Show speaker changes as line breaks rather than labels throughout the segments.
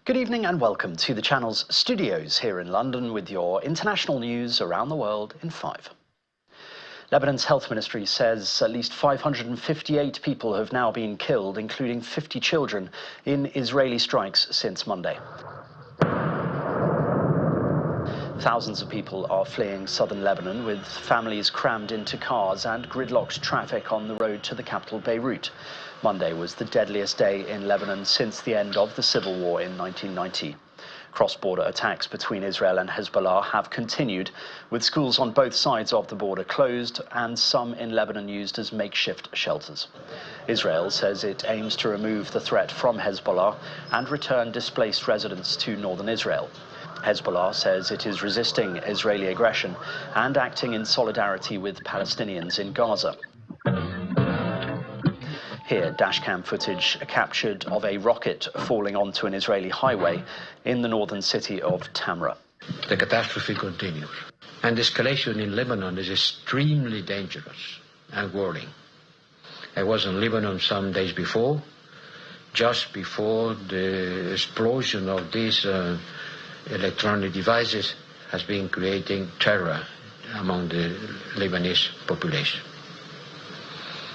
Good evening and welcome to the channel's studios here in London with your international news around the world in 5. Lebanon's health ministry says at least 558 people have now been killed, including 50 children, in Israeli strikes since Monday. Thousands of people are fleeing southern Lebanon, with families crammed into cars and gridlocked traffic on the road to the capital Beirut. Monday was the deadliest day in Lebanon since the end of the civil war in 1990. Cross-border attacks between Israel and Hezbollah have continued, with schools on both sides of the border closed and some in Lebanon used as makeshift shelters. Israel says it aims to remove the threat from Hezbollah and return displaced residents to northern Israel. Hezbollah says it is resisting Israeli aggression and acting in solidarity with Palestinians in Gaza. Here, dashcam footage captured of a rocket falling onto an Israeli highway in the northern city of Tamra.
The catastrophe continues, and escalation in Lebanon is extremely dangerous and worrying. I was in Lebanon some days before, just before the explosion of these electronic devices has been creating terror among the Lebanese population.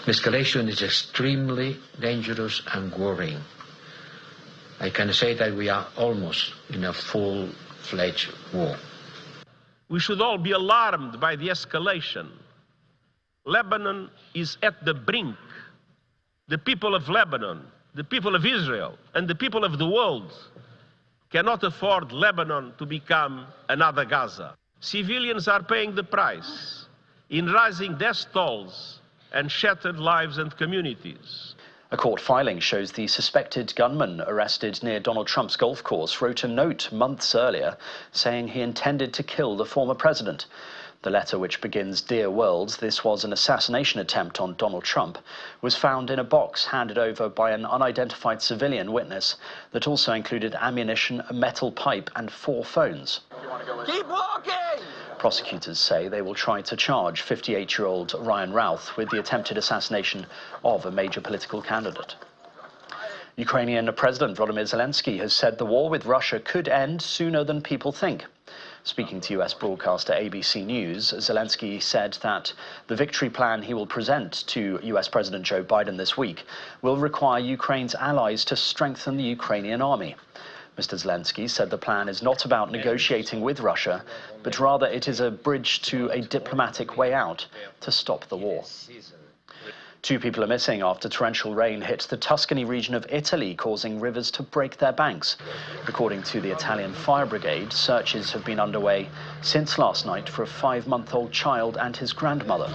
Escalation is extremely dangerous and worrying. I can say that we are almost in a full-fledged war.
We should all be alarmed by the escalation. Lebanon is at the brink. The people of Lebanon, the people of Israel, and the people of the world cannot afford Lebanon to become another Gaza. Civilians are paying the price in rising death tolls and shattered lives and communities.
A court filing shows the suspected gunman arrested near Donald Trump's golf course wrote a note months earlier saying he intended to kill the former president. The letter, which begins, "Dear World, this was an assassination attempt on Donald Trump," was found in a box handed over by an unidentified civilian witness that also included ammunition, a metal pipe and 4 phones.
Keep walking!
Prosecutors say they will try to charge 58-year-old Ryan Routh with the attempted assassination of a major political candidate. Ukrainian President Volodymyr Zelensky has said the war with Russia could end sooner than people think. Speaking to US broadcaster ABC News, Zelensky said that the victory plan he will present to US President Joe Biden this week will require Ukraine's allies to strengthen the Ukrainian army. Mr. Zelensky said the plan is not about negotiating with Russia, but rather it is a bridge to a diplomatic way out to stop the war. 2 people are missing after torrential rain hit the Tuscany region of Italy, causing rivers to break their banks. According to the Italian Fire Brigade, searches have been underway since last night for a 5-month-old child and his grandmother.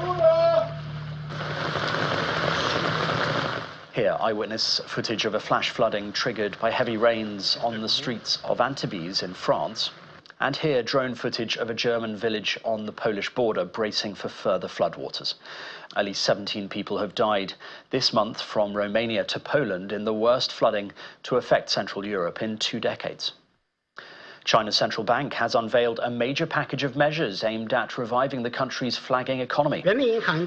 Here, eyewitness footage of a flash flooding triggered by heavy rains on the streets of Antibes in France. And here, drone footage of a German village on the Polish border bracing for further floodwaters. At least 17 people have died this month from Romania to Poland in the worst flooding to affect Central Europe in 2 decades. China's central bank has unveiled a major package of measures aimed at reviving the country's flagging economy.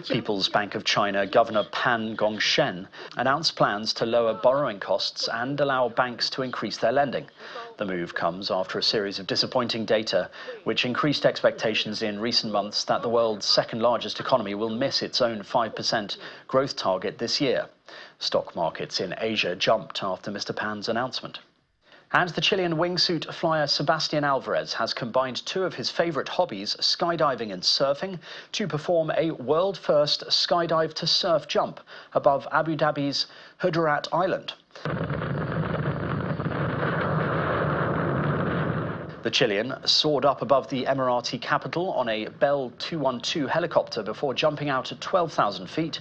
People's Bank of China Governor Pan Gongshen announced plans to lower borrowing costs and allow banks to increase their lending. The move comes after a series of disappointing data, which increased expectations in recent months that the world's second-largest economy will miss its own 5% growth target this year. Stock markets in Asia jumped after Mr. Pan's announcement. And the Chilean wingsuit flyer Sebastian Alvarez has combined 2 of his favorite hobbies, skydiving and surfing, to perform a world-first skydive to surf jump above Abu Dhabi's Hudurat Island. The Chilean soared up above the Emirati capital on a Bell 212 helicopter before jumping out at 12,000 feet.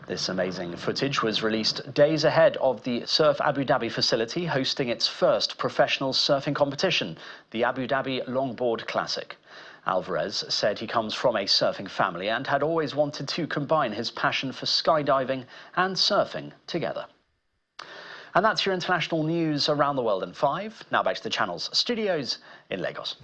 This amazing footage was released days ahead of the Surf Abu Dhabi facility hosting its first professional surfing competition, the Abu Dhabi Longboard Classic. Alvarez said he comes from a surfing family and had always wanted to combine his passion for skydiving and surfing together. And that's your international news around the world in 5. Now back to the channel's studios in Lagos.